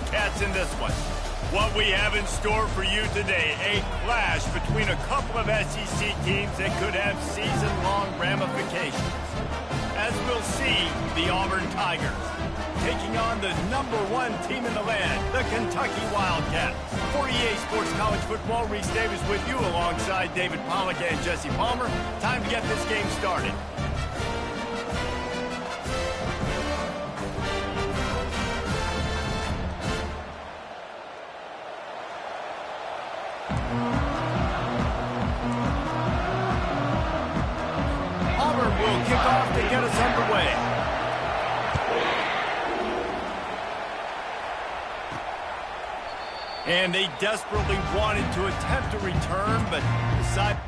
Wildcats in this one. What we have in store for you today, a clash between a couple of SEC teams that could have season-long ramifications. As we'll see, the Auburn Tigers taking on the #1 team in the land, the Kentucky Wildcats. For EA Sports College Football, Reese Davis with you alongside David Pollack and Jesse Palmer. Time to get this game started. Auburn will kick off to get us underway. And they desperately wanted to attempt a return, but decided.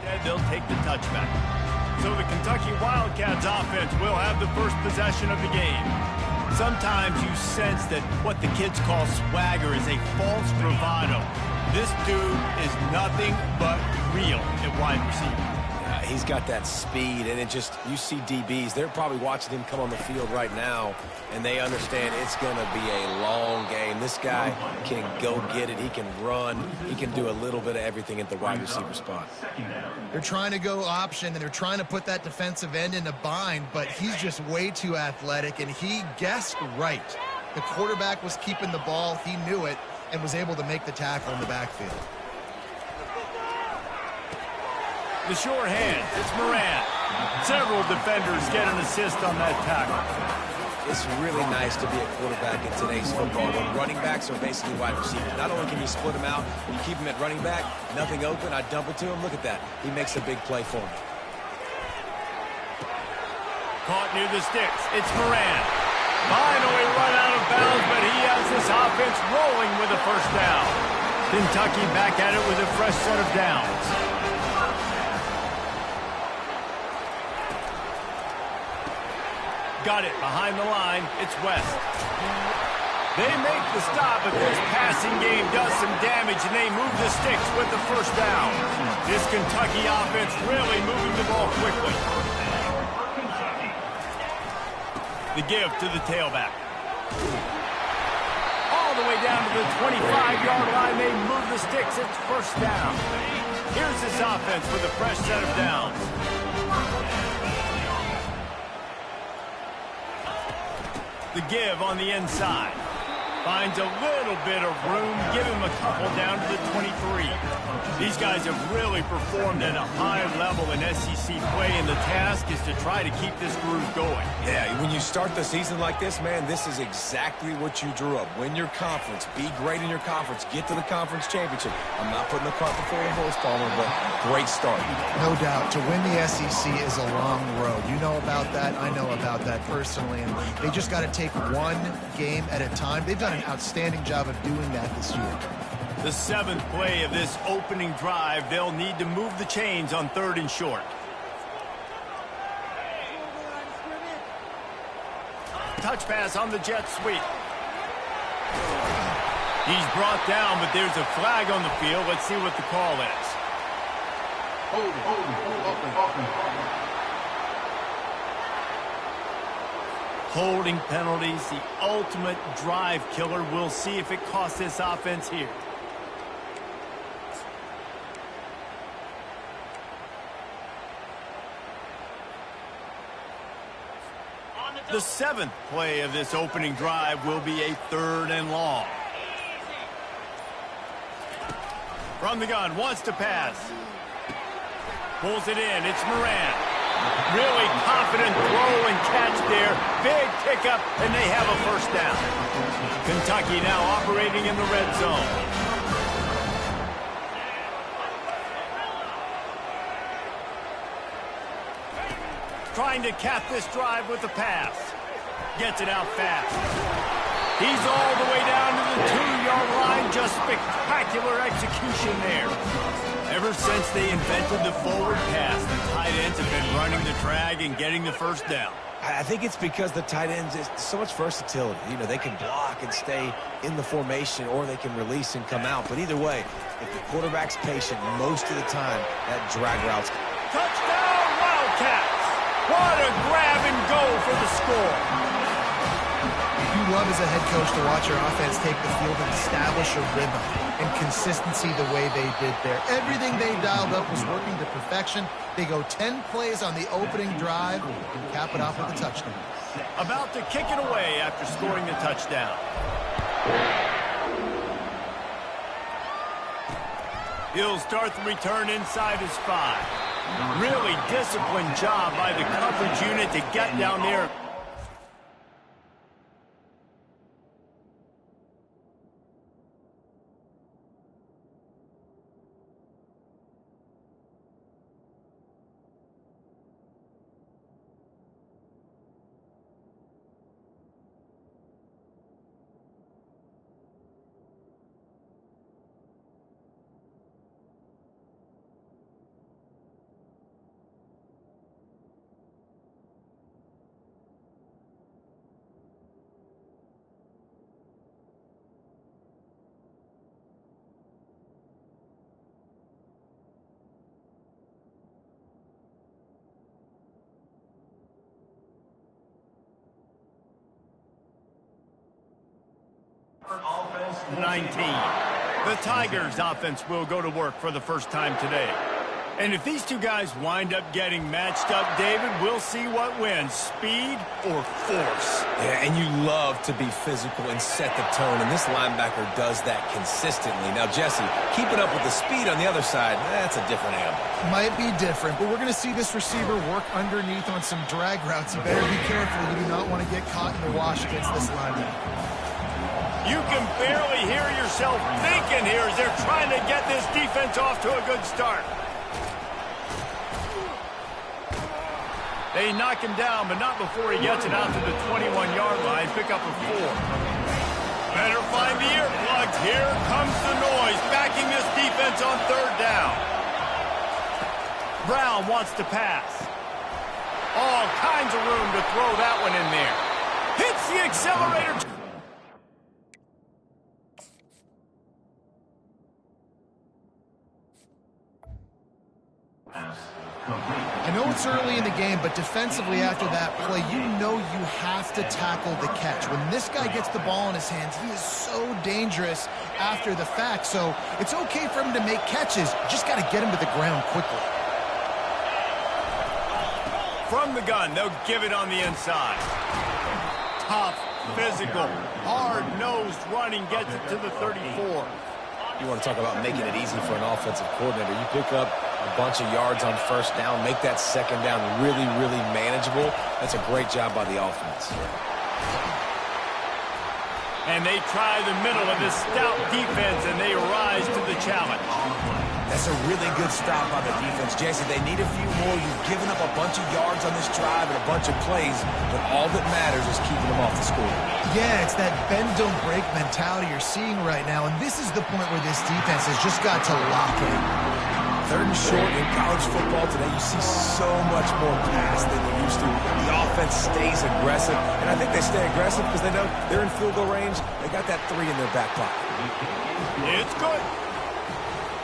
Instead, they'll take the touchback. So the Kentucky Wildcats offense will have the first possession of the game. Sometimes you sense that what the kids call swagger is a false bravado. This dude is nothing but real at wide receiver. Yeah, he's got that speed, and you see DBs, they're probably watching him come on the field right now, and they understand it's going to be a long game. This guy can go get it. He can run. He can do a little bit of everything at the wide receiver spot. They're trying to go option, and they're trying to put that defensive end in a bind, but he's just way too athletic, and he guessed right. The quarterback was keeping the ball. He knew it and was able to make the tackle in the backfield. The sure hand, it's Moran. Several defenders get an assist on that tackle. It's really nice to be a quarterback in today's football when running backs are basically wide receivers. Not only can you split them out, you keep them at running back, nothing open, I dump it to him. Look at that. He makes a big play for me. Caught near the sticks. It's Moran. Finally run out of bounds, but he has this offense rolling with a first down. Kentucky back at it with a fresh set of downs. Got it behind the line. It's West. They make the stop, but this passing game does some damage, and they move the sticks with the first down. This Kentucky offense really moving the ball quickly. The give to the tailback. All the way down to the 25-yard line. They move the sticks. It's first down. Here's this offense with a fresh set of downs. The give on the inside. Finds a little bit of room. Give him a couple down to the 23. These guys have really performed at a high level in SEC play, and the task is to try to keep this groove going. Yeah, when you start the season like this, man, this is exactly what you drew up. Win your conference. Be great in your conference. Get to the conference championship. I'm not putting the cart before the horse, Palmer, but great start. No doubt. To win the SEC is a long road. You know about that. I know about that personally. And they just got to take one game at a time. They've done an outstanding job of doing that this year. The 7th play of this opening drive, they'll need to move the chains on 3rd and short. Touch pass on the jet sweep. He's brought down, but there's a flag on the field. Let's see what the call is. Holding penalties, the ultimate drive killer. We'll see if it costs this offense here. The 7th play of this opening drive will be a 3rd and long. From the gun, wants to pass. Pulls it in, it's Moran. Really confident throw and catch there. Big pickup, and they have a first down. Kentucky now operating in the red zone. Trying to cap this drive with a pass. Gets it out fast. He's all the way down to the 2-yard line. Just spectacular execution there. Ever since they invented the forward pass, the tight ends have been running the drag and getting the first down. I think it's because the tight ends is so much versatility. You know, they can block and stay in the formation, or they can release and come out. But either way, if the quarterback's patient most of the time, that drag route's... Touchdown, Wildcats! What a grab and go for the score. You love as a head coach to watch your offense take the field and establish a rhythm and consistency the way they did there. Everything they dialed up was working to perfection. They go 10 plays on the opening drive and cap it off with a touchdown. About to kick it away after scoring the touchdown. He'll start the return inside his 5. Really disciplined job by the coverage unit to get down there. Offense 19. The Tigers offense will go to work for the first time today. And if these two guys wind up getting matched up, David, we'll see what wins, speed or force. Yeah, and you love to be physical and set the tone, and this linebacker does that consistently. Now, Jesse, keeping up with the speed on the other side, that's a different animal. Might be different, but we're going to see this receiver work underneath on some drag routes. You better be careful. You do not want to get caught in the wash against this linebacker. You can barely hear yourself thinking here as they're trying to get this defense off to a good start. They knock him down, but not before he gets it out to the 21-yard line. Pick up a 4. Better find the earplugs. Here comes the noise, backing this defense on 3rd down. Brown wants to pass. All kinds of room to throw that one in there. Hits the accelerator. I know it's early in the game, but defensively after that play, you know you have to tackle the catch. When this guy gets the ball in his hands, he is so dangerous after the fact. So it's okay for him to make catches. You just got to get him to the ground quickly. From the gun, they'll give it on the inside. Tough, physical, hard-nosed running gets it to the 34. You want to talk about making it easy for an offensive coordinator. You pick up a bunch of yards on 1st down, make that 2nd down really, really manageable. That's a great job by the offense. And they try the middle of this stout defense, and they rise to the challenge. That's a really good stop by the defense. Jesse, they need a few more. You've given up a bunch of yards on this drive and a bunch of plays, but all that matters is keeping them off the score. Yeah, it's that bend-don't-break mentality you're seeing right now, and this is the point where this defense has just got to lock in. 3rd and short in college football today, you see so much more pass than you used to. The offense stays aggressive, and I think they stay aggressive because they know they're in field goal range. They got that 3 in their back pocket. It's good.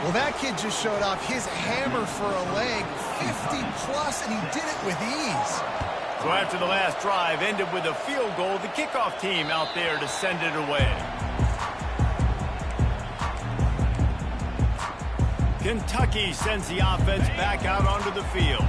Well, that kid just showed off his hammer for a leg, 50-plus, and he did it with ease. So after the last drive ended with a field goal, the kickoff team out there to send it away. Kentucky sends the offense back out onto the field.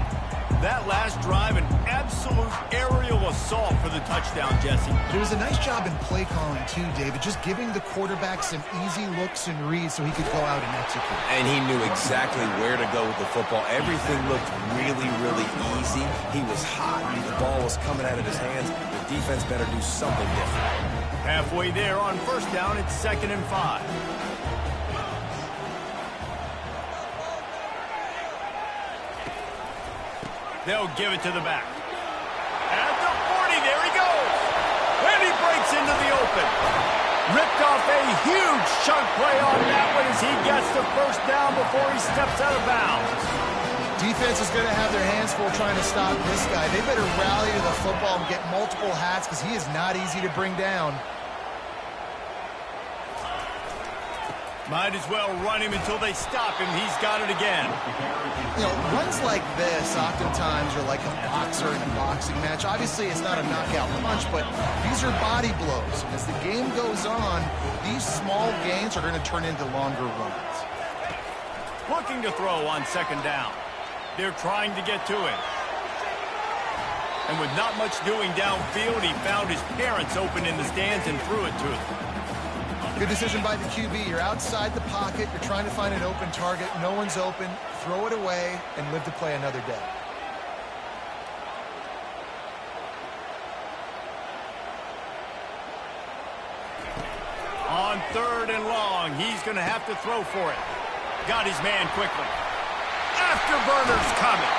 That last drive, an absolute aerial assault for the touchdown, Jesse. It was a nice job in play calling, too, David, just giving the quarterback some easy looks and reads so he could go out and execute. And he knew exactly where to go with the football. Everything looked really, really easy. He was hot. The ball was coming out of his hands. The defense better do something different. Halfway there on 1st down, it's 2nd and 5. They'll give it to the back. At the 40, there he goes. And he breaks into the open. Ripped off a Huge chunk play on that one as he gets the first down before he steps out of bounds. Defense is going to have their hands full trying to stop this guy. They better rally to the football and get multiple hats because he is not easy to bring down. Might as well run him until they stop him. He's got it again. You know, runs like this oftentimes are like a boxer in a boxing match. Obviously, it's not a knockout punch, but these are body blows. And as the game goes on, these small gains are going to turn into longer runs. Looking to throw on second down. They're trying to get to him. And with not much doing downfield, he found his parents open in the stands and threw it to them. Good decision by the QB. You're outside the pocket. You're trying to find an open target. No one's open. Throw it away and live to play another day. On third and long, he's going to have to throw for it. Got his man quickly. Afterburners coming.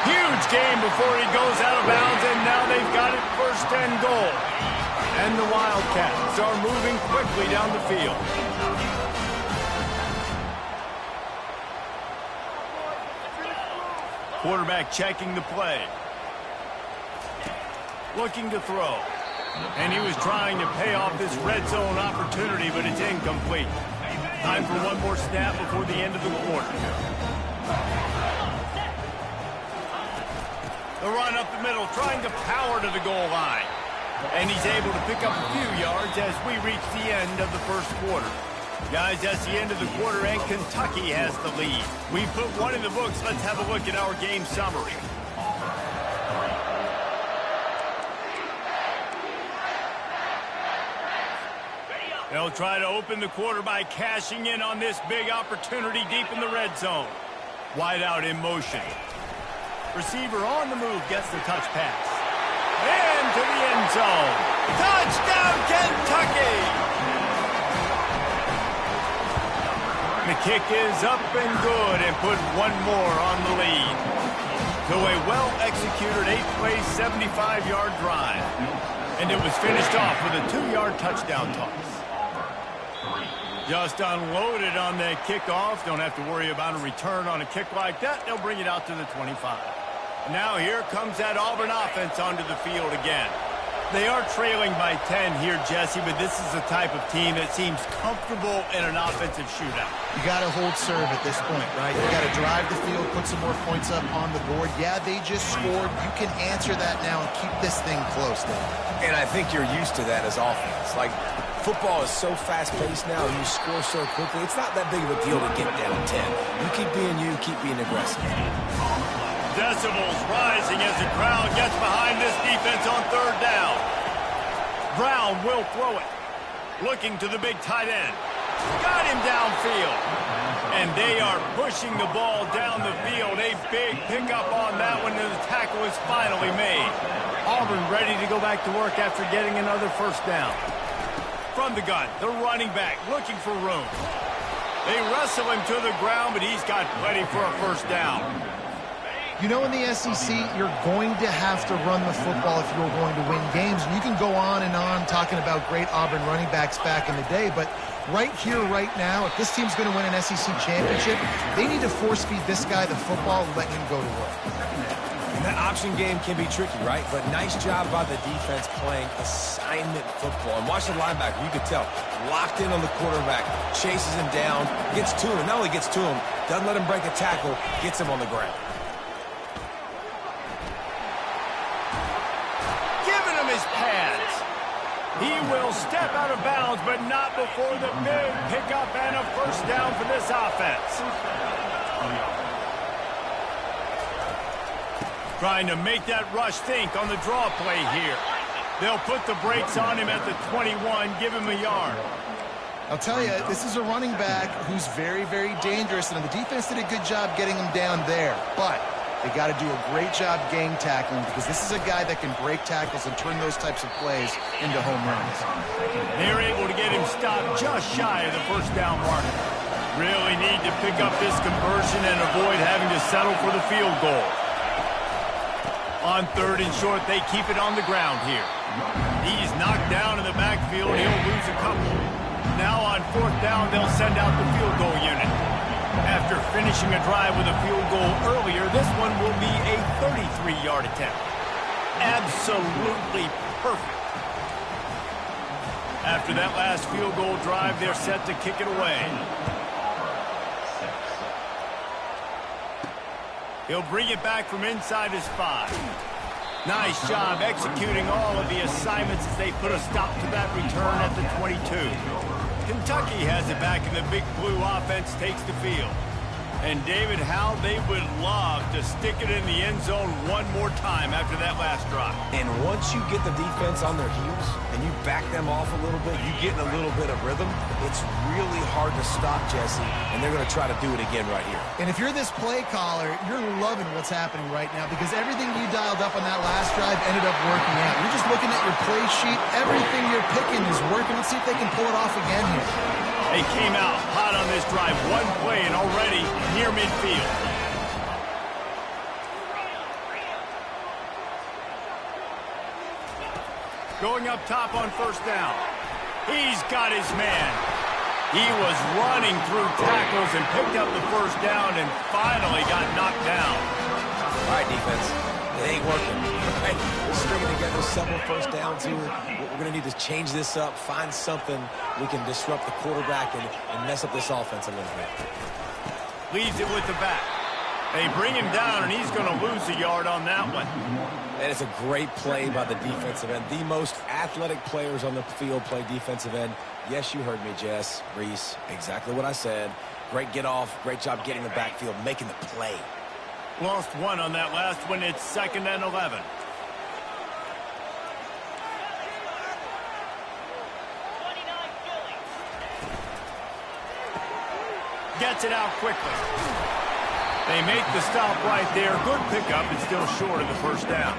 Huge game before he goes out of bounds, and now they've got it first and goal. And the Wildcats are moving quickly down the field. Quarterback checking the play. Looking to throw. And he was trying to pay off this red zone opportunity, but it's incomplete. Time for one more snap before the end of the quarter. The run up the middle, trying to power to the goal line. And he's able to pick up a few yards as we reach the end of the first quarter. Guys, that's the end of the quarter, and Kentucky has the lead. We put one in the books. Let's have a look at our game summary. They'll try to open the quarter by cashing in on this big opportunity deep in the red zone. Wide out in motion. Receiver on the move gets the touch pass. Into the end zone. Touchdown, Kentucky! The kick is up and good and put one more on the lead. To a well-executed 8-play, 75-yard drive. And it was finished off with a 2-yard touchdown toss. Just unloaded on that kickoff. Don't have to worry about a return on a kick like that. They'll bring it out to the 25. Now here comes that Auburn offense onto the field again. They are trailing by 10 here, Jesse, but this is the type of team that seems comfortable in an offensive shootout. You got to hold serve at this point, right? You got to drive the field, put some more points up on the board. Yeah, they just scored. You can answer that now and keep this thing close, Dave. And I think you're used to that as offense. Like, football is so fast-paced now, and you score so quickly. It's not that big of a deal to get down 10. You keep being you, keep being aggressive. Decibels rising as the crowd gets behind this defense on third down. Brown will throw it. Looking to the big tight end. Got him downfield. And they are pushing the ball down the field. A big pickup on that one, and the tackle is finally made. Auburn ready to go back to work after getting another first down. From the gun, the running back looking for room. They wrestle him to the ground, but he's got plenty for a first down. You know, in the SEC, you're going to have to run the football if you're going to win games. And you can go on and on talking about great Auburn running backs back in the day, but right here, right now, if this team's going to win an SEC championship, they need to force-feed this guy the football and let him go to work. And that option game can be tricky, right? But nice job by the defense playing assignment football. And watch the linebacker, you could tell, locked in on the quarterback, chases him down, gets to him, not only gets to him, doesn't let him break a tackle, gets him on the ground. Pads. He will step out of bounds, but not before the big pickup and a first down for this offense. Trying to make that rush think on the draw play here. They'll put the brakes on him at the 21, give him a yard. I'll tell you, this is a running back who's very, very dangerous, and the defense did a good job getting him down there, but they got to do a great job gang tackling because this is a guy that can break tackles and turn those types of plays into home runs. They're able to get him stopped just shy of the first down mark. Really need to pick up this conversion and avoid having to settle for the field goal. On third and short, they keep it on the ground here. He's knocked down in the backfield. He'll lose a couple. now on 4th down, they'll send out the field goal unit. After finishing a drive with a field goal earlier, this one will be a 33-yard attempt. Absolutely perfect. After that last field goal drive, they're set to kick it away. He'll bring it back from inside his 5. Nice job executing all of the assignments as they put a stop to that return at the 22. Kentucky has it back, and the Big Blue offense takes the field. And David, how they would love to stick it in the end zone one more time after that last drive. And once you get the defense on their heels and you back them off a little bit, you get in a little bit of rhythm, it's really hard to stop, Jesse, and they're going to try to do it again right here. And if you're this play caller, you're loving what's happening right now because everything you dialed up on that last drive ended up working out. You're just looking at your play sheet. Everything you're picking is working. Let's see if they can pull it off again here. They came out hot on this drive. One play and already near midfield. Going up top on 1st down. He's got his man. He was running through tackles and picked up the 1st down and finally got knocked down. All right, defense. It ain't working. Right? We're stringing together several 1st downs here. We're going to need to change this up, find something we can disrupt the quarterback and mess up this offense a little bit. Leaves it with the back. They bring him down, and he's going to lose a yard on that one. And it's a great play by the defensive end. The most athletic players on the field play defensive end. Yes, you heard me, Jess, Reese. Exactly what I said. Great get off. Great job getting the backfield, making the play. Lost one on that last one. It's 2nd and 11. Gets it out quickly. They make the stop right there. Good pickup, and still short of the 1st down.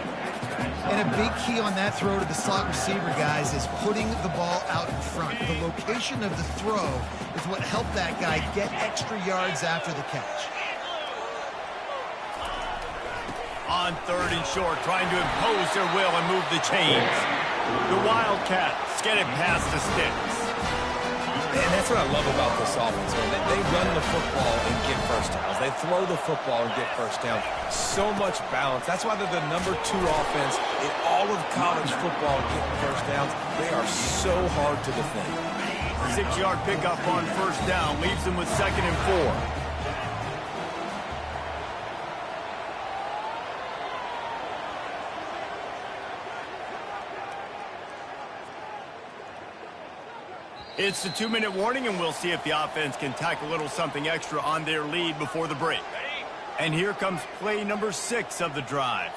And a big key on that throw to the slot receiver, guys, is putting the ball out in front. The location of the throw is what helped that guy get extra yards after the catch. On 3rd and short, trying to impose their will and move the chains. The Wildcats get it past the sticks. And that's what I love about this offense, man. They run the football and get 1st downs. They throw the football and get 1st down. So much balance. That's why they're the #2 offense in all of college football getting 1st downs. They are so hard to defend. 6-yard pickup on 1st down leaves them with 2nd and 4. It's the 2-minute warning, and we'll see if the offense can tack a little something extra on their lead before the break. And here comes play number 6 of the drive.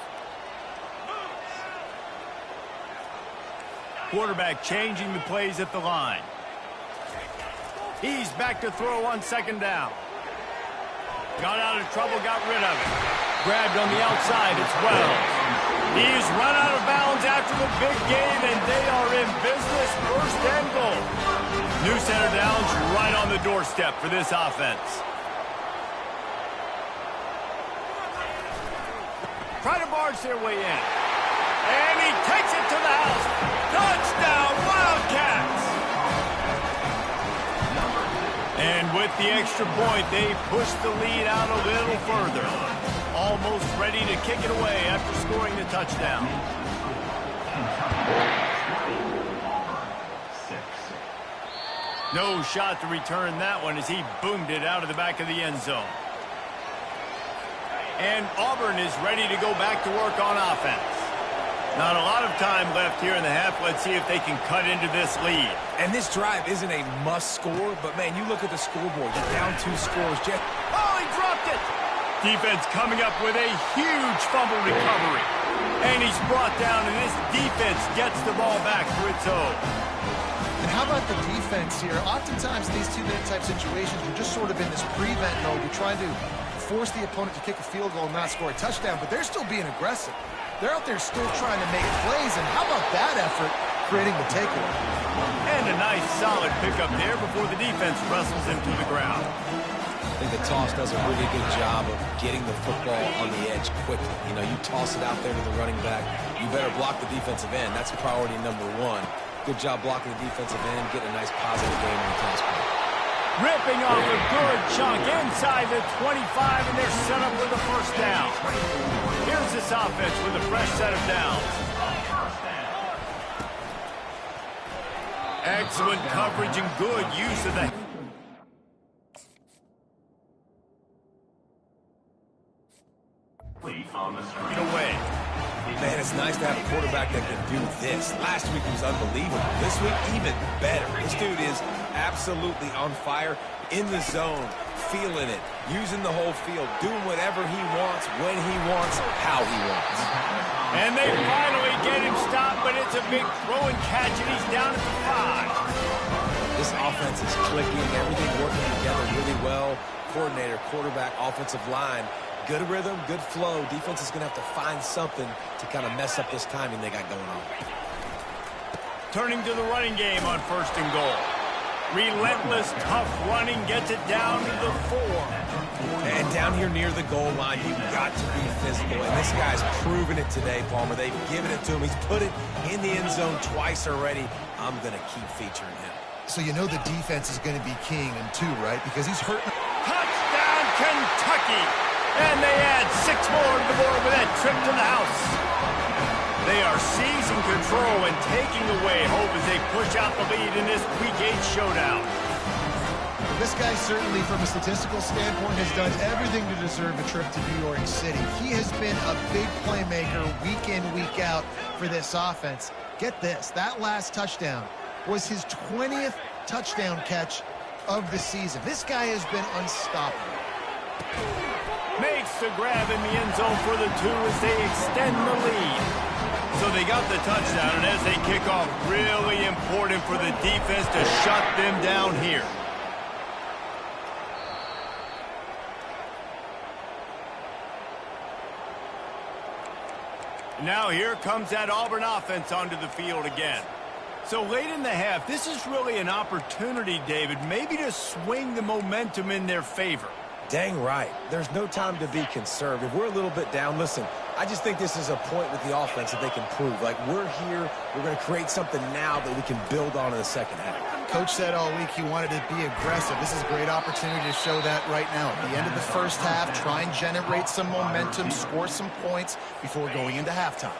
Quarterback changing the plays at the line. He's back to throw on 2nd down. Got out of trouble, got rid of it. Grabbed on the outside, it's Wells. He's run out of bounds after the big game, and they are in business. 1st and goal. New center downs right on the doorstep for this offense. Try to barge their way in. And he takes it to the house. Touchdown, Wildcats! And with the extra point, they push the lead out a little further. Almost ready to kick it away after scoring the touchdown. No shot to return that one as he boomed it out of the back of the end zone. And Auburn is ready to go back to work on offense. Not a lot of time left here in the half. Let's see if they can cut into this lead. And this drive isn't a must score, but, man, you look at the scoreboard. You're down 2 scores. Oh, he dropped it! Defense coming up with a huge fumble recovery. And he's brought down, and this defense gets the ball back to its own. And how about the defense here? Oftentimes in these 2-minute type situations, you're just sort of in this prevent mode. You're trying to force the opponent to kick a field goal and not score a touchdown, but they're still being aggressive. They're out there still trying to make plays, and how about that effort creating the takeaway? And a nice solid pickup there before the defense wrestles him to the ground. I think the toss does a really good job of getting the football on the edge quickly. You know, you toss it out there to the running back, you better block the defensive end. That's priority #1. Good job blocking the defensive end, getting a nice positive game on the pass play. Ripping off a good chunk inside the 25, and they're set up with a first down. Here's this offense with a fresh set of downs. Excellent coverage and good use of the... away. Man, it's nice to have a quarterback that can do this. Last week he was unbelievable. This week, even better. This dude is absolutely on fire, in the zone, feeling it, using the whole field, doing whatever he wants, when he wants, how he wants. And they finally get him stopped, but it's a big throw and catch, and he's down at the 5. This offense is clicking, everything working together really well. Coordinator, quarterback, offensive line. Good rhythm, good flow. Defense is going to have to find something to kind of mess up this timing they got going on. Turning to the running game on 1st and goal. Relentless, tough running gets it down to the 4. And down here near the goal line, you've got to be physical. And this guy's proven it today, Palmer. They've given it to him. He's put it in the end zone twice already. I'm going to keep featuring him. So you know the defense is going to be keying him too, right? Because he's hurting. Touchdown, Kentucky! And they add 6 more to the board with that trip to the house. They are seizing control and taking away hope as they push out the lead in this Week 8 showdown. This guy certainly, from a statistical standpoint, has done everything to deserve a trip to New York City. He has been a big playmaker week in, week out for this offense. Get this, that last touchdown was his 20th touchdown catch of the season. This guy has been unstoppable. Makes the grab in the end zone for the 2 as they extend the lead. So they got the touchdown, and as they kick off, really important for the defense to shut them down here. Now here comes that Auburn offense onto the field again. So late in the half, this is really an opportunity, David, maybe to swing the momentum in their favor. Dang right. There's no time to be conservative. We're a little bit down. Listen, I just think this is a point with the offense that they can prove. Like, we're here, we're going to create something now that we can build on in the second half. Coach said all week he wanted to be aggressive. This is a great opportunity to show that right now. At the end of the first half, try and generate some momentum, score some points before going into halftime.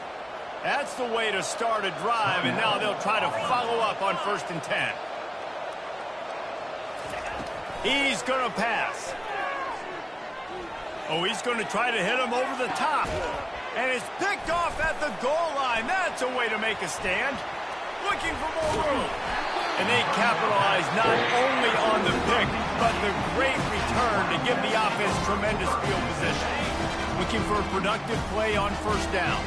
That's the way to start a drive, and now they'll try to follow up on 1st and 10. He's going to pass. Oh, he's going to try to hit him over the top. And it's picked off at the goal line. That's a way to make a stand. Looking for more room. And they capitalize not only on the pick, but the great return to give the offense tremendous field position. Looking for a productive play on 1st down.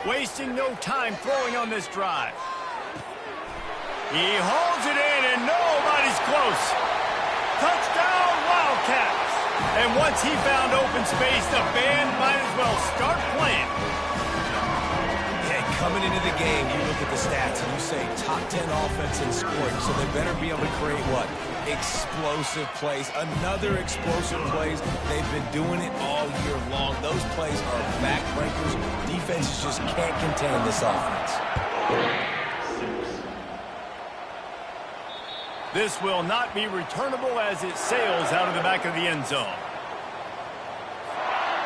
Wasting no time throwing on this drive. He holds it in, and nobody's close. Touchdown, Wildcats. And once he found open space, the band might as well start playing. Yeah, coming into the game, you look at the stats and you say top 10 offense in scoring, so they better be able to create what? Explosive plays. Another explosive plays. They've been doing it all year long. Those plays are backbreakers. Defenses just can't contain this offense. This will not be returnable as it sails out of the back of the end zone.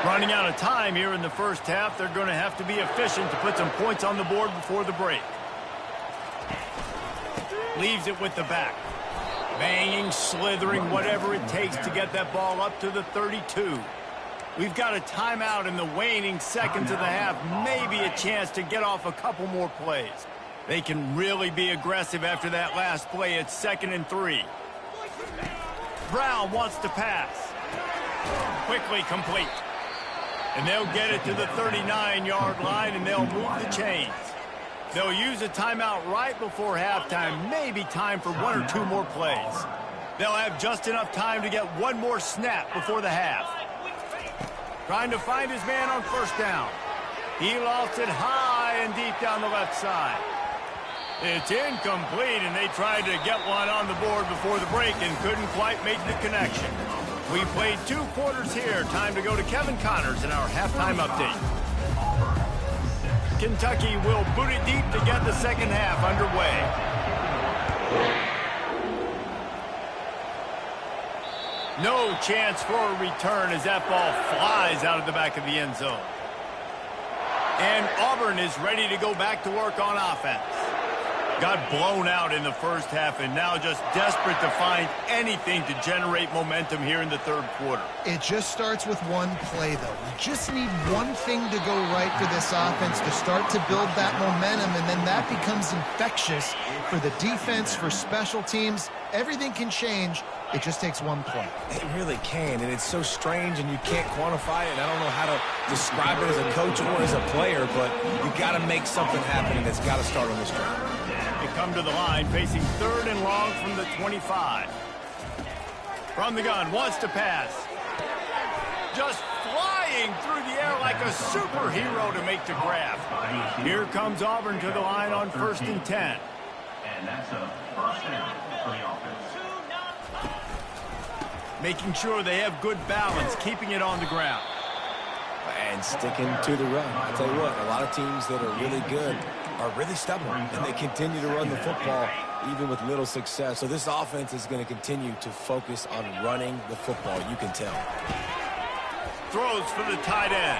Running out of time here in the first half, they're going to have to be efficient to put some points on the board before the break. Leaves it with the back. Banging, slithering, whatever it takes to get that ball up to the 32. We've got a timeout in the waning seconds of the half. Maybe a chance to get off a couple more plays. They can really be aggressive after that last play. It's 2nd and 3. Brown wants to pass. Quickly complete. And they'll get it to the 39-yard line, and they'll move the chains. They'll use a timeout right before halftime. Maybe time for 1 or 2 more plays. They'll have just enough time to get 1 more snap before the half. Trying to find his man on 1st down. He lost it high and deep down the left side. It's incomplete, and they tried to get one on the board before the break and couldn't quite make the connection. We played 2 quarters here. Time to go to Kevin Connors in our halftime update. Kentucky will boot it deep to get the second half underway. No chance for a return as that ball flies out of the back of the end zone. And Auburn is ready to go back to work on offense. Got blown out in the first half and now just desperate to find anything to generate momentum here in the third quarter. It just starts with one play, though. You just need one thing to go right for this offense to start to build that momentum, and then that becomes infectious for the defense, for special teams. Everything can change. It just takes one play. It really can, and it's so strange, and you can't quantify it. And I don't know how to describe it as a coach or as a player, but you got to make something happen, and it's got to start on this drive. They come to the line facing 3rd and long from the 25. From the gun, wants to pass. Just flying through the air like a superhero to make the grab. Here comes Auburn to the line on 1st and 10. And that's a first down for the offense. Making sure they have good balance, keeping it on the ground. And sticking to the run. I'll tell you what, a lot of teams that are really good are really stubborn, and they continue to run the football even with little success. So this offense is going to continue to focus on running the football, you can tell. Throws for the tight end.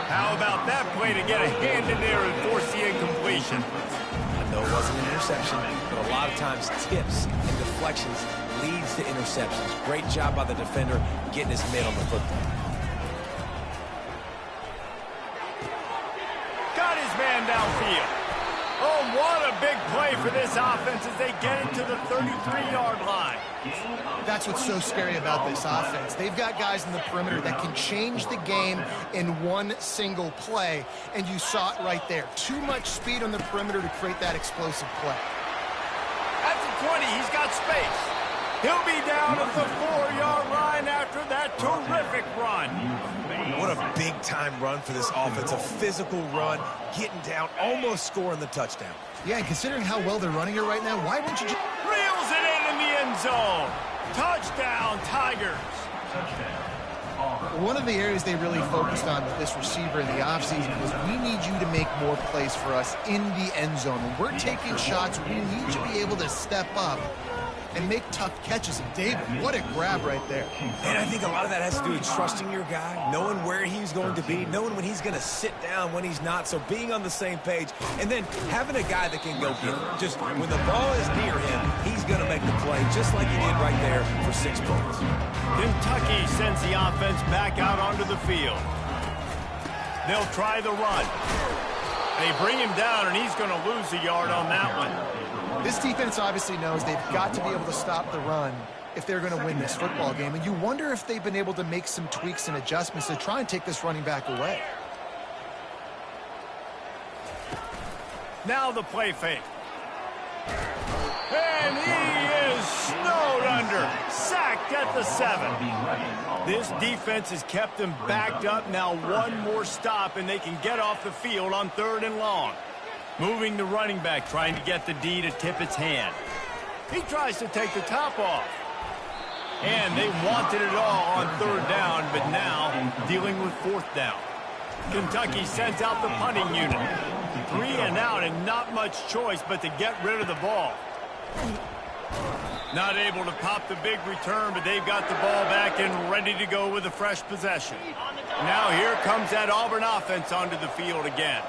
How about that play to get a hand in there and force the incompletion? I know it wasn't an interception, but a lot of times tips and deflections leads to interceptions. Great job by the defender getting his mitt on the football. Got his man downfield. Oh, what a big play for this offense as they get it to the 33-yard line. That's what's so scary about this offense. They've got guys in the perimeter that can change the game in one single play, and you saw it right there. Too much speed on the perimeter to create that explosive play. At the 20, he's got space. He'll be down at the 4-yard line after that terrific run. What a big-time run for this offense. A physical run, getting down, almost scoring the touchdown. Yeah, and considering how well they're running it right now, why wouldn't you just... Reels it in the end zone. Touchdown, Tigers. One of the areas they really focused on with this receiver in the offseason was we need you to make more plays for us in the end zone. When we're taking shots, we need to be able to step up and make tough catches. And David, what a grab right there. And I think a lot of that has to do with trusting your guy, knowing where he's going to be, knowing when he's going to sit down, when he's not, so being on the same page, and then having a guy that can go get it. Just when the ball is near him, he's going to make the play, just like he did right there for 6 points. Kentucky sends the offense back out onto the field. They'll try the run. They bring him down, and he's going to lose a yard on that one. This defense obviously knows they've got to be able to stop the run if they're going to win this football game. And you wonder if they've been able to make some tweaks and adjustments to try and take this running back away. Now the play fake. And he is snowed under. Sacked at the 7. This defense has kept them backed up. Now one more stop, and they can get off the field on 3rd and long. Moving the running back, trying to get the D to tip its hand. He tries to take the top off. And they wanted it all on 3rd down, but now dealing with 4th down. Kentucky sends out the punting unit. 3 and out, and not much choice but to get rid of the ball. Not able to pop the big return, but they've got the ball back and ready to go with a fresh possession. Now here comes that Auburn offense onto the field again.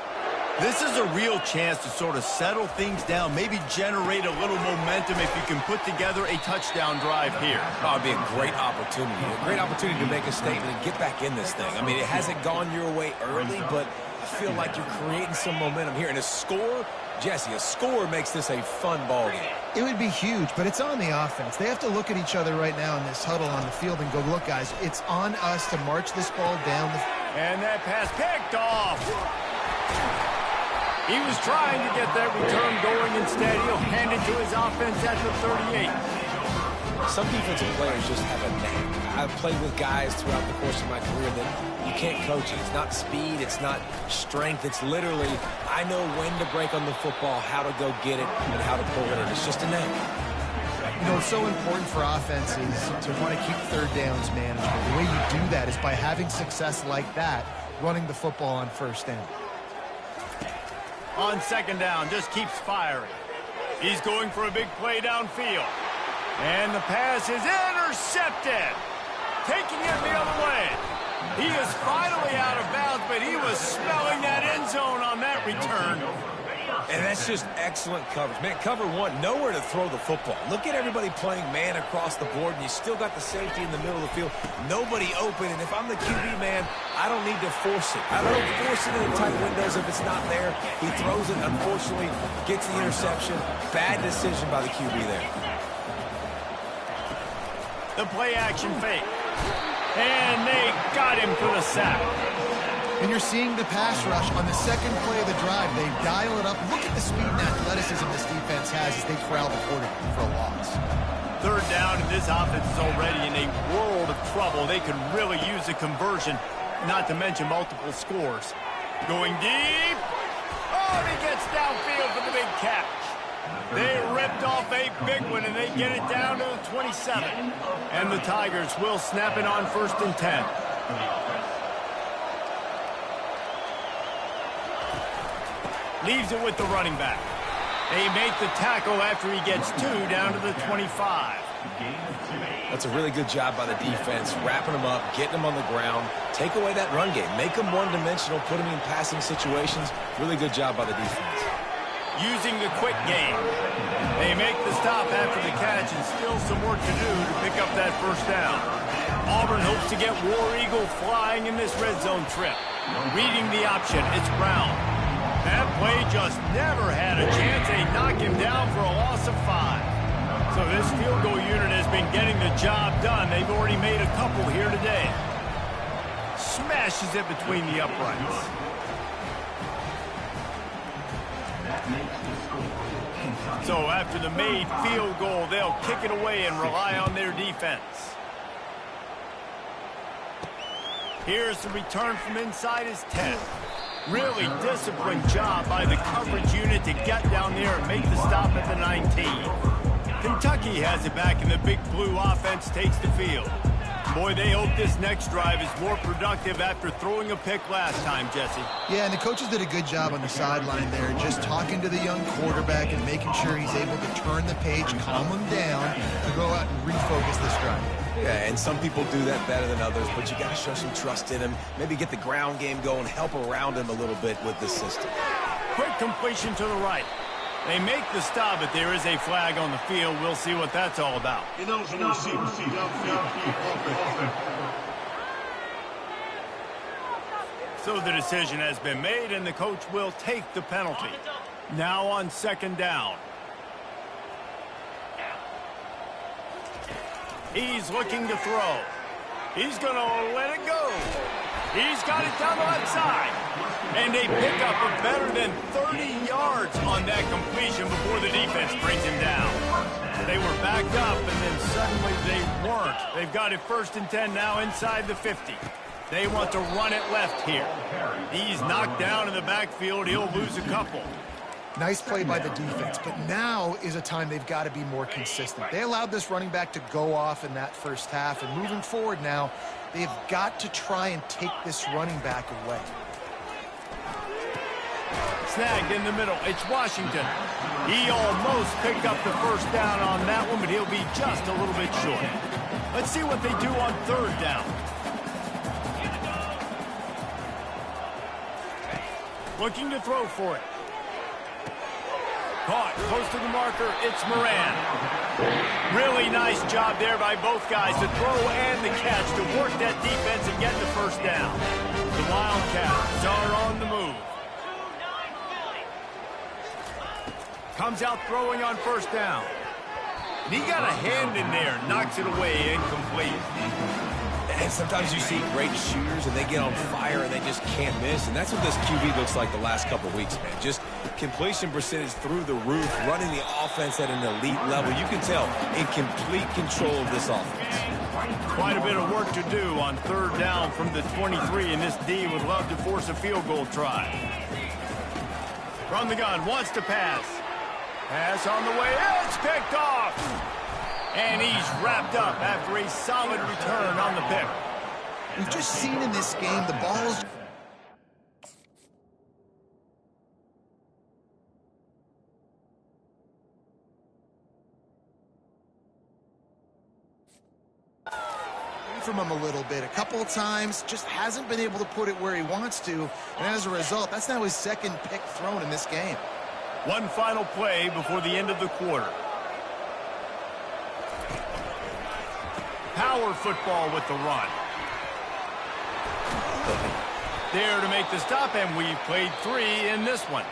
This is a real chance to sort of settle things down, maybe generate a little momentum if you can put together a touchdown drive here. Oh, it'd be a great opportunity to make a statement and get back in this thing. I mean, it hasn't gone your way early, but I feel like you're creating some momentum here. And a score, Jesse, a score makes this a fun ball game. It would be huge, but it's on the offense. They have to look at each other right now in this huddle on the field and go, look, guys, it's on us to march this ball down. And that pass picked off. He was trying to get that return going. Instead, he'll hand it to his offense at the 38. Some defensive players just have a knack. I've played with guys throughout the course of my career that you can't coach it. It's not speed. It's not strength. It's literally, I know when to break on the football, how to go get it, and how to pull it in. It's just a knack. You know, it's so important for offenses to want to keep 3rd downs manageable. The way you do that is by having success like that, running the football on 1st down. On second down, just keeps firing. He's going for a big play downfield. And the pass is intercepted. Taking it the other way. He is finally out of bounds, but he was smelling that end zone on that return. And that's just excellent coverage. Man, cover one, nowhere to throw the football. Look at everybody playing man across the board, and you still got the safety in the middle of the field. Nobody open, and if I'm the QB, man, I don't need to force it. I don't force it in the tight windows if it's not there. He throws it, unfortunately, gets the interception. Bad decision by the QB there. The play-action fake. And they got him for the sack. And you're seeing the pass rush on the second play of the drive. They dial it up. Look at the speed and athleticism this defense has as they corral the quarterback for a loss. Third down, and this offense is already in a world of trouble. They could really use a conversion, not to mention multiple scores. Going deep. Oh, he gets downfield for the big catch. They ripped off a big one, and they get it down to the 27. And the Tigers will snap it on 1st and 10. Leaves it with the running back. They make the tackle after he gets 2 down to the 25. That's a really good job by the defense, wrapping them up, getting them on the ground, take away that run game, make them one-dimensional, put them in passing situations. Really good job by the defense. Using the quick game. They make the stop after the catch, and still some work to do to pick up that first down. Auburn hopes to get War Eagle flying in this red zone trip. Reading the option, it's Brown. That play just never had a chance. They knock him down for a loss of 5. So this field goal unit has been getting the job done. They've already made a couple here today. Smashes it between the uprights. So after the made field goal, they'll kick it away and rely on their defense. Here's the return from inside his 10. Really disciplined job by the coverage unit to get down there and make the stop at the 19. Kentucky has it back, and the big blue offense takes the field. Boy, they hope this next drive is more productive after throwing a pick last time, Jesse. Yeah, and the coaches did a good job on the sideline there, just talking to the young quarterback and making sure he's able to turn the page, calm him down, to go out and refocus this drive. Yeah, and some people do that better than others, but you got to show some trust in him, maybe get the ground game going, help around him a little bit with this system. Quick completion to the right. They make the stop, but there is a flag on the field. We'll see what that's all about. So the decision has been made, and the coach will take the penalty. Now on second down. He's looking to throw. He's going to let it go. He's got it down the left side. And they pick up a better than 30 yards on that completion before the defense brings him down. They were backed up, and then suddenly they weren't. They've got it 1st and 10 now inside the 50. They want to run it left here. He's knocked down in the backfield. He'll lose a couple. Nice play by the defense, but now is a time they've got to be more consistent. They allowed this running back to go off in that first half, and moving forward now, they've got to try and take this running back away. Snagged in the middle. It's Washington. He almost picked up the first down on that one, but he'll be just a little bit short. Let's see what they do on third down. Looking to throw for it. Caught close to the marker. It's Moran. Really nice job there by both guys to throw and the catch to work that defense and get the first down. The Wildcats are on the move. Comes out throwing on first down. And he got a hand in there, knocks it away, incomplete. And sometimes you see great shooters, and they get on fire, and they just can't miss. And that's what this QB looks like the last couple of weeks, man. Just completion percentage through the roof, running the offense at an elite level. You can tell in complete control of this offense. Quite a bit of work to do on third down from the 23, and this D would love to force a field goal try. From the gun, wants to pass. Pass on the way, it's picked off! And he's wrapped up after a solid return on the pick. We've just seen in this game the ball's from him a little bit. A couple of times, just hasn't been able to put it where he wants to. And as a result, that's now his second pick thrown in this game. One final play before the end of the quarter. Power football with the run. There to make the stop, and we've played 3 in this one.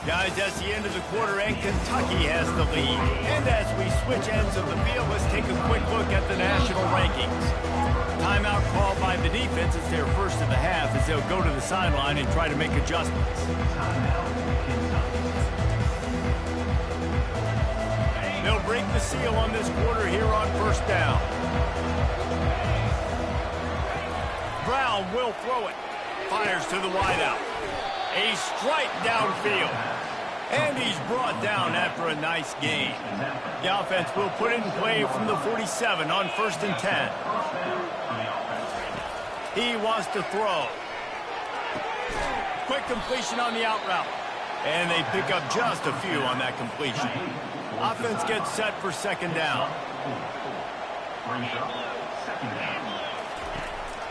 Guys, that's the end of the quarter, and Kentucky has the lead. And as we switch ends of the field, let's take a quick look at the national rankings. Timeout called by the defense. It's their first of the half as they'll go to the sideline and try to make adjustments. They'll break the seal on this quarter here on first down. Brown will throw it. Fires to the wideout. A strike downfield. And he's brought down after a nice gain. The offense will put it in play from the 47 on 1st and 10. He wants to throw. Quick completion on the out route. And they pick up just a few on that completion. Offense gets set for second down.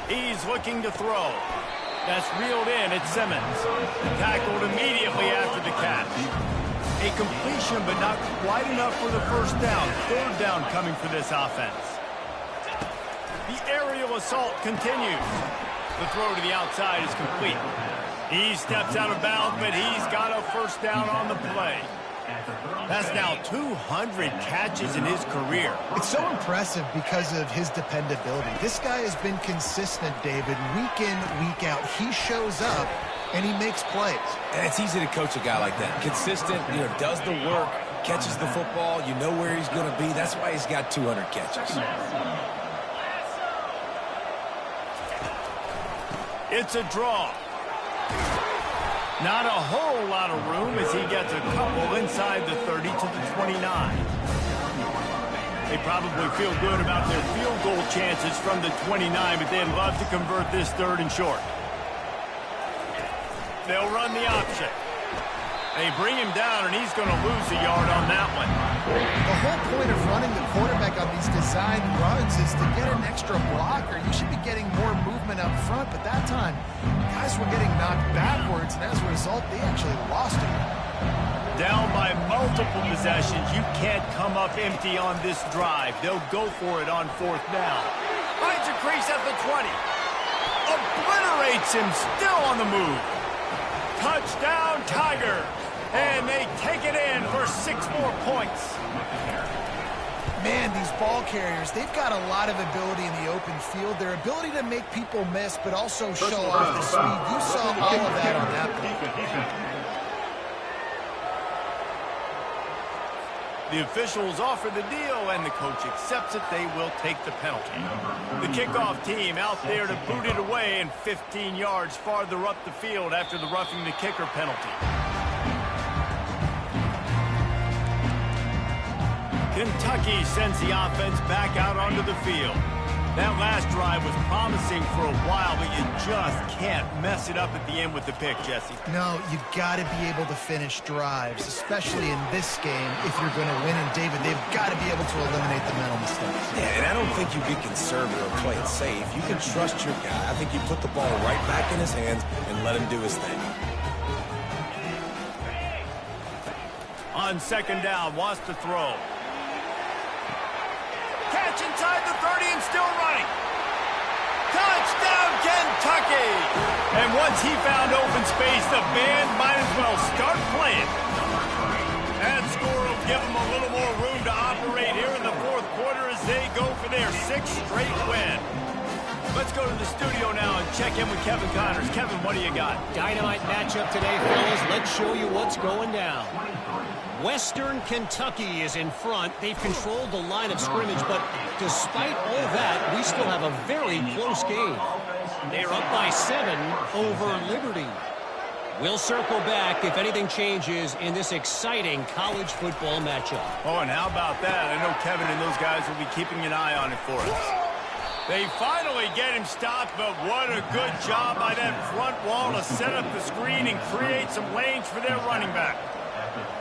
He's looking to throw. That's reeled in. It's Simmons. Tackled immediately after the catch. A completion, but not quite enough for the first down. Third down coming for this offense. The aerial assault continues. The throw to the outside is complete. He steps out of bounds, but he's got a first down on the play. That's now 200 catches in his career. It's so impressive because of his dependability. This guy has been consistent, David, week in, week out. He shows up, and he makes plays. And it's easy to coach a guy like that. Consistent, does the work, catches the football. You know where he's going to be. That's why he's got 200 catches. It's a draw. Not a whole lot of room as he gets a couple inside the 30 to the 29. They probably feel good about their field goal chances from the 29, but they'd love to convert this 3rd and short. They'll run the option. They bring him down, and he's going to lose a yard on that one. The whole point of running the quarterback on these designed runs is to get an extra blocker. You should be getting more movement up front, but that time, guys were getting knocked backwards, and as a result, they actually lost it. Down by multiple possessions. You can't come up empty on this drive. They'll go for it on 4th down. Finds a crease at the 20. Obliterates him, still on the move. Touchdown, Tiger. And they take it in for 6 more points. Man, these ball carriers, they've got a lot of ability in the open field. Their ability to make people miss, but also show off the speed. You saw all of that on that play. The officials offer the deal, and the coach accepts it. They will take the penalty. The kickoff team out there to boot it away, and 15 yards farther up the field after the roughing the kicker penalty. Kentucky sends the offense back out onto the field. That last drive was promising for a while, but you just can't mess it up at the end with the pick, Jesse. No, you've got to be able to finish drives, especially in this game if you're going to win. And, David, they've got to be able to eliminate the mental mistakes. Yeah, and I don't think you be conservative or play it safe. You can trust your guy. I think you put the ball right back in his hands and let him do his thing. On 2nd down, wants to throw. Catch inside the 30 and still running. Touchdown, Kentucky! And once he found open space, the band might as well start playing. That score will give them a little more room to operate here in the 4th quarter as they go for their 6th straight win. Let's go to the studio now and check in with Kevin Connors. Kevin, what do you got? Dynamite matchup today, fellas. Let's show you what's going down. Western Kentucky is in front. They've controlled the line of scrimmage, but despite all that, we still have a very close game. They're up by 7 over Liberty. We'll circle back if anything changes in this exciting college football matchup. Oh, and how about that? I know Kevin and those guys will be keeping an eye on it for us. They finally get him stopped, but what a good job by that front wall to set up the screen and create some lanes for their running back.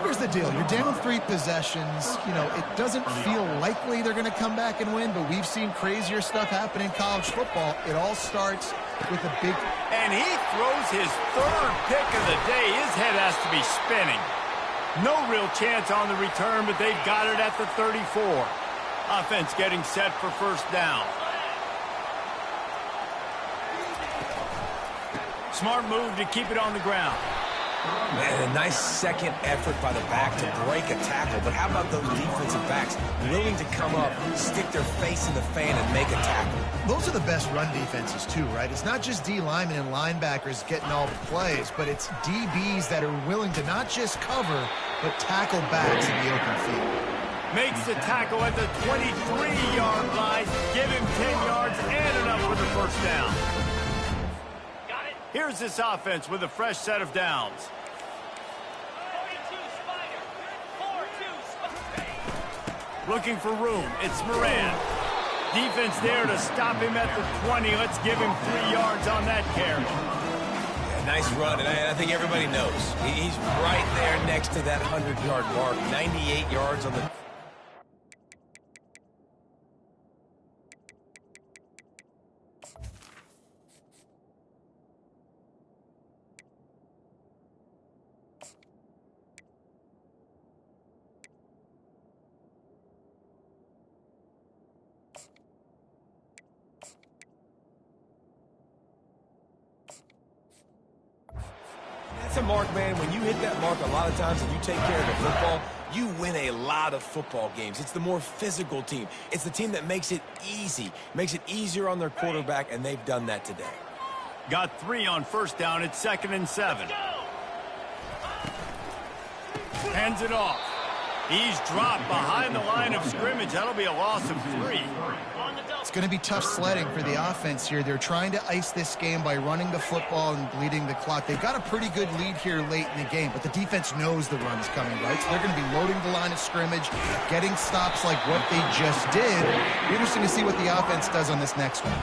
Here's the deal. You're down 3 possessions. You know, it doesn't feel likely they're going to come back and win, but we've seen crazier stuff happen in college football. It all starts with a big... And he throws his 3rd pick of the day. His head has to be spinning. No real chance on the return, but they've got it at the 34. Offense getting set for first down. Smart move to keep it on the ground. Man, a nice second effort by the back to break a tackle. But how about those defensive backs willing to come up, stick their face in the fan, and make a tackle? Those are the best run defenses, too, right? It's not just D linemen and linebackers getting all the plays, but it's DBs that are willing to not just cover, but tackle backs in the open field. Makes the tackle at the 23-yard line. Give him 10 yards and enough for the first down. Here's this offense with a fresh set of downs. Looking for room. It's Moran. Defense there to stop him at the 20. Let's give him 3 yards on that carry. Yeah, nice run, and I think everybody knows. He's right there next to that 100-yard mark. 98 yards on the... That's a mark, man. When you hit that mark a lot of times and you take care of the football, you win a lot of football games. It's the more physical team. It's the team that makes it easy, makes it easier on their quarterback, and they've done that today. Got 3 on first down. It's 2nd and 7. Hands it off. He's dropped behind the line of scrimmage. That'll be a loss of 3. It's going to be tough sledding for the offense here. They're trying to ice this game by running the football and bleeding the clock. They've got a pretty good lead here late in the game, but the defense knows the run's coming, right? So they're going to be loading the line of scrimmage, getting stops like what they just did. It'll be interesting to see what the offense does on this next one.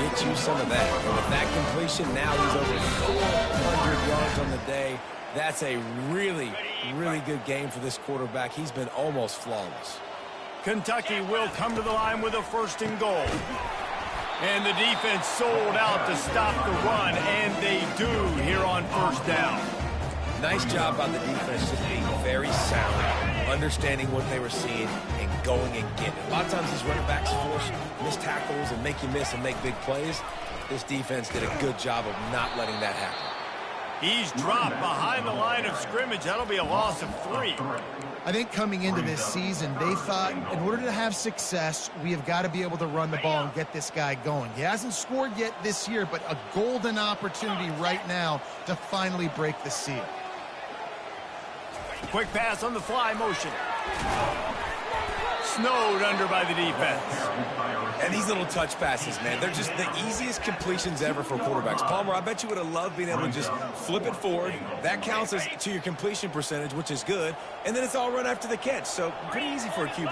Get you some of that. And with that completion, now he's over 400 yards on the day. That's a really, really good game for this quarterback. He's been almost flawless. Kentucky will come to the line with a 1st and goal. And the defense sold out to stop the run, and they do here on first down. Nice job by the defense just being very sound, understanding what they were seeing, and going and getting it. A lot of times these running backs force missed tackles and make you miss and make big plays. This defense did a good job of not letting that happen. He's dropped behind the line of scrimmage. That'll be a loss of 3. I think coming into this season, they thought in order to have success, we have got to be able to run the ball and get this guy going. He hasn't scored yet this year, but a golden opportunity right now to finally break the seal. Quick pass on the fly motion. Snowed under by the defense. And these little touch passes, man, they're just the easiest completions ever for quarterbacks. Palmer, I bet you would have loved being able to just flip it forward. That counts as to your completion percentage, which is good. And then it's all run after the catch, so pretty easy for a QB.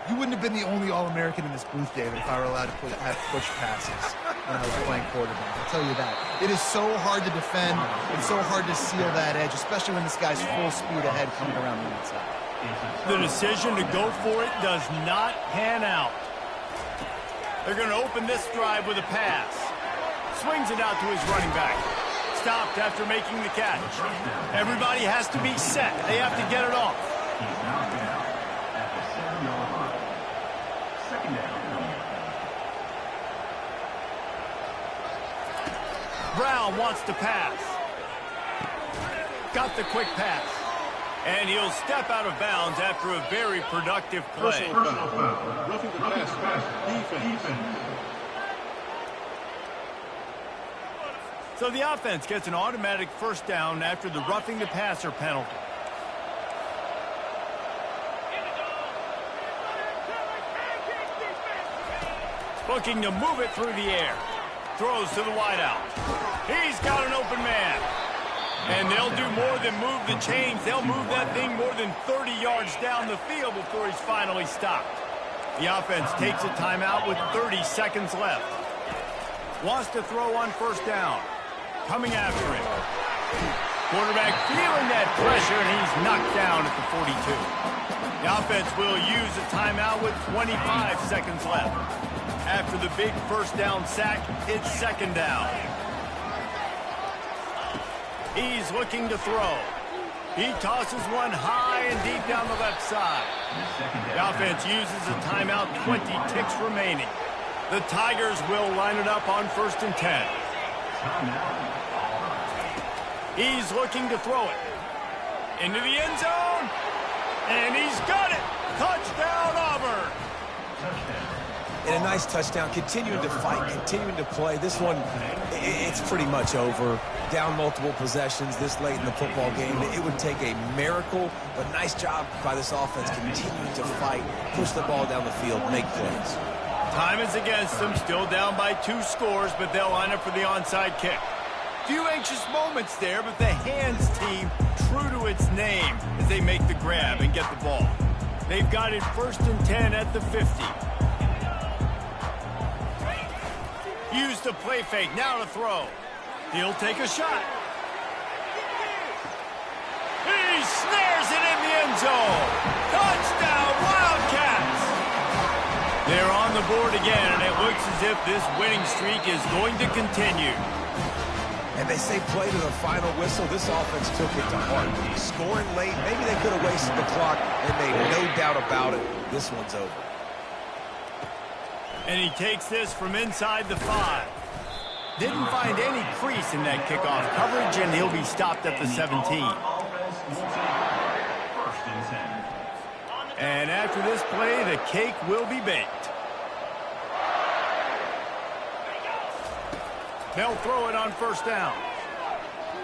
You wouldn't have been the only All-American in this booth, David, if I were allowed to have push passes when I was playing quarterback. I'll tell you that. It is so hard to defend and so hard to seal that edge, especially when this guy's full speed ahead coming around the inside. The decision to go for it does not pan out. They're going to open this drive with a pass. Swings it out to his running back. Stopped after making the catch. Everybody has to be set. They have to get it off. He's now down at the 7-yard line. 2nd down. Brown wants to pass. Got the quick pass. And he'll step out of bounds after a very productive play. Personal foul. Roughing the pass. Defense. So the offense gets an automatic first down after the roughing the passer penalty. Looking to move it through the air. Throws to the wideout. He's got an open man. And they'll do more than move the chains. They'll move that thing more than 30 yards down the field before he's finally stopped. The offense takes a timeout with 30 seconds left. Wants to throw on first down. Coming after him. Quarterback feeling that pressure, and he's knocked down at the 42. The offense will use a timeout with 25 seconds left. After the big first down sack, it's second down. He's looking to throw. He tosses one high and deep down the left side. The offense uses a timeout, 20 ticks remaining. The Tigers will line it up on 1st and 10. He's looking to throw it. Into the end zone. And he's got it. Touchdown, Auburn. And a nice touchdown, continuing to fight, continuing to play. This one, it's pretty much over. Down multiple possessions this late in the football game. It would take a miracle, but nice job by this offense continuing to fight, push the ball down the field, make plays. Time is against them, still down by 2 scores, but they'll line up for the onside kick. Few anxious moments there, but the hands team true to its name as they make the grab and get the ball. They've got it 1st and 10 at the 50. Used the play fake, now to throw. He'll take a shot. He snares it in the end zone. Touchdown, Wildcats! They're on the board again, and it looks as if this winning streak is going to continue. And they say play to the final whistle. This offense took it to heart. Scoring late, maybe they could have wasted the clock. They made no doubt about it. This one's over. And he takes this from inside the 5. Didn't find any crease in that kickoff coverage, and he'll be stopped at the 17. And after this play, the cake will be baked. They'll throw it on 1st down.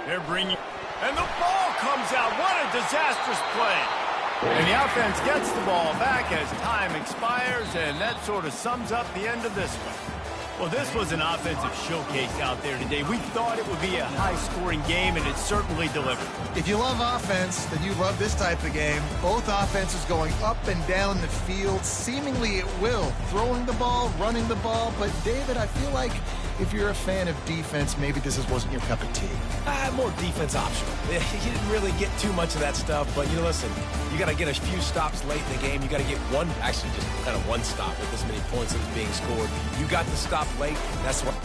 They're bringing... And the ball comes out. What a disastrous play. And the offense gets the ball back as time expires, and that sort of sums up the end of this one. Well, this was an offensive showcase out there today. We thought it would be a high-scoring game, and it certainly delivered. If you love offense, then you love this type of game. Both offenses going up and down the field, seemingly at will. Throwing the ball, running the ball. But, David, I feel like if you're a fan of defense, maybe this wasn't your cup of tea. More defense optional. You didn't really get too much of that stuff, but, listen, you got to get a few stops late in the game. You got to get one, actually just kind of one stop with this many points that's being scored. You got the stop late. That's what...